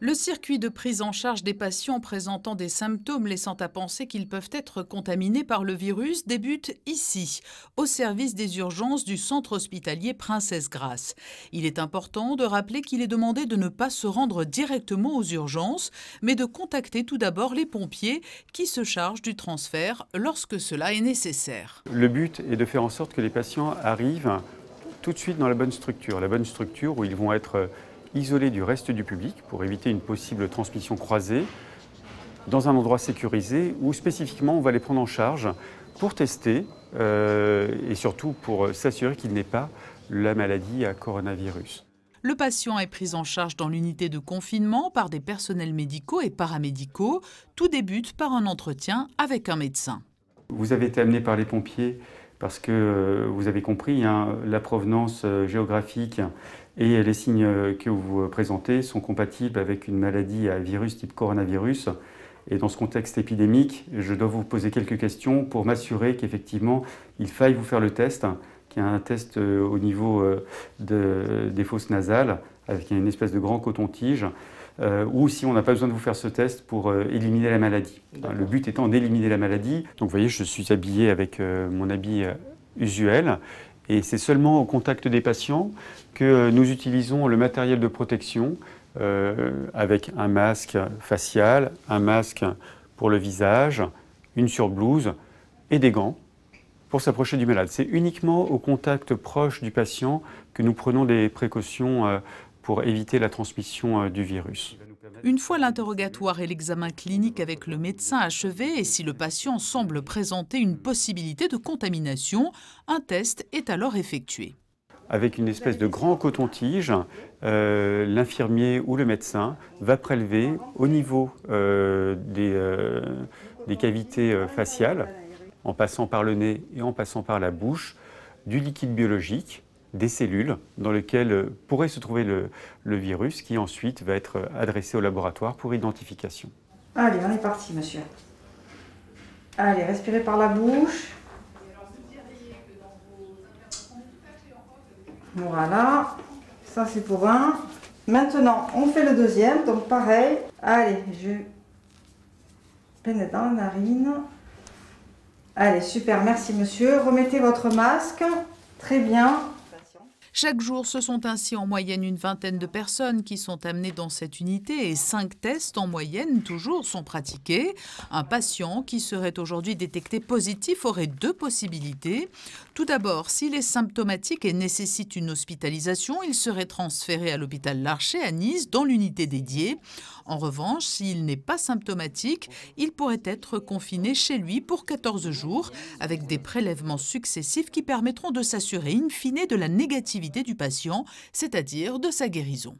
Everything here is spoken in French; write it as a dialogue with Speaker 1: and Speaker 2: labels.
Speaker 1: Le circuit de prise en charge des patients présentant des symptômes laissant à penser qu'ils peuvent être contaminés par le virus débute ici, au service des urgences du centre hospitalier Princesse Grace. Il est important de rappeler qu'il est demandé de ne pas se rendre directement aux urgences, mais de contacter tout d'abord les pompiers qui se chargent du transfert lorsque cela est nécessaire.
Speaker 2: Le but est de faire en sorte que les patients arrivent tout de suite dans la bonne structure où ils vont être isolés du reste du public pour éviter une possible transmission croisée, dans un endroit sécurisé où spécifiquement on va les prendre en charge pour tester et surtout pour s'assurer qu'ils n'aient pas la maladie à coronavirus.
Speaker 1: Le patient est pris en charge dans l'unité de confinement par des personnels médicaux et paramédicaux. Tout débute par un entretien avec un médecin.
Speaker 2: Vous avez été amené par les pompiers parce que vous avez compris, la provenance géographique et les signes que vous présentez sont compatibles avec une maladie à virus type coronavirus. Et dans ce contexte épidémique, je dois vous poser quelques questions pour m'assurer qu'effectivement, il faille vous faire le test, qu'il y a un test au niveau des fosses nasales, avec une espèce de grand coton-tige, ou si on n'a pas besoin de vous faire ce test pour éliminer la maladie. Le but étant d'éliminer la maladie. Donc vous voyez, je suis habillé avec mon habit usuel et c'est seulement au contact des patients que nous utilisons le matériel de protection avec un masque facial, un masque pour le visage, une surblouse et des gants pour s'approcher du malade. C'est uniquement au contact proche du patient que nous prenons des précautions pour éviter la transmission du virus.
Speaker 1: Une fois l'interrogatoire et l'examen clinique avec le médecin achevés et si le patient semble présenter une possibilité de contamination, un test est alors effectué.
Speaker 2: Avec une espèce de grand coton-tige, l'infirmier ou le médecin va prélever au niveau des cavités faciales, en passant par le nez et en passant par la bouche, du liquide biologique, des cellules dans lesquelles pourrait se trouver le virus qui ensuite va être adressé au laboratoire pour identification.
Speaker 3: Allez, on est parti, monsieur. Allez, respirez par la bouche. Voilà, ça c'est pour un. Maintenant, on fait le deuxième, donc pareil. Allez, je pénètre dans la narine. Allez, super, merci monsieur. Remettez votre masque. Très bien.
Speaker 1: Chaque jour, ce sont ainsi en moyenne une vingtaine de personnes qui sont amenées dans cette unité et 5 tests en moyenne toujours sont pratiqués. Un patient qui serait aujourd'hui détecté positif aurait 2 possibilités. Tout d'abord, s'il est symptomatique et nécessite une hospitalisation, il serait transféré à l'hôpital Larcher à Nice dans l'unité dédiée. En revanche, s'il n'est pas symptomatique, il pourrait être confiné chez lui pour 14 jours avec des prélèvements successifs qui permettront de s'assurer in fine de la négativité du patient, c'est-à-dire de sa guérison.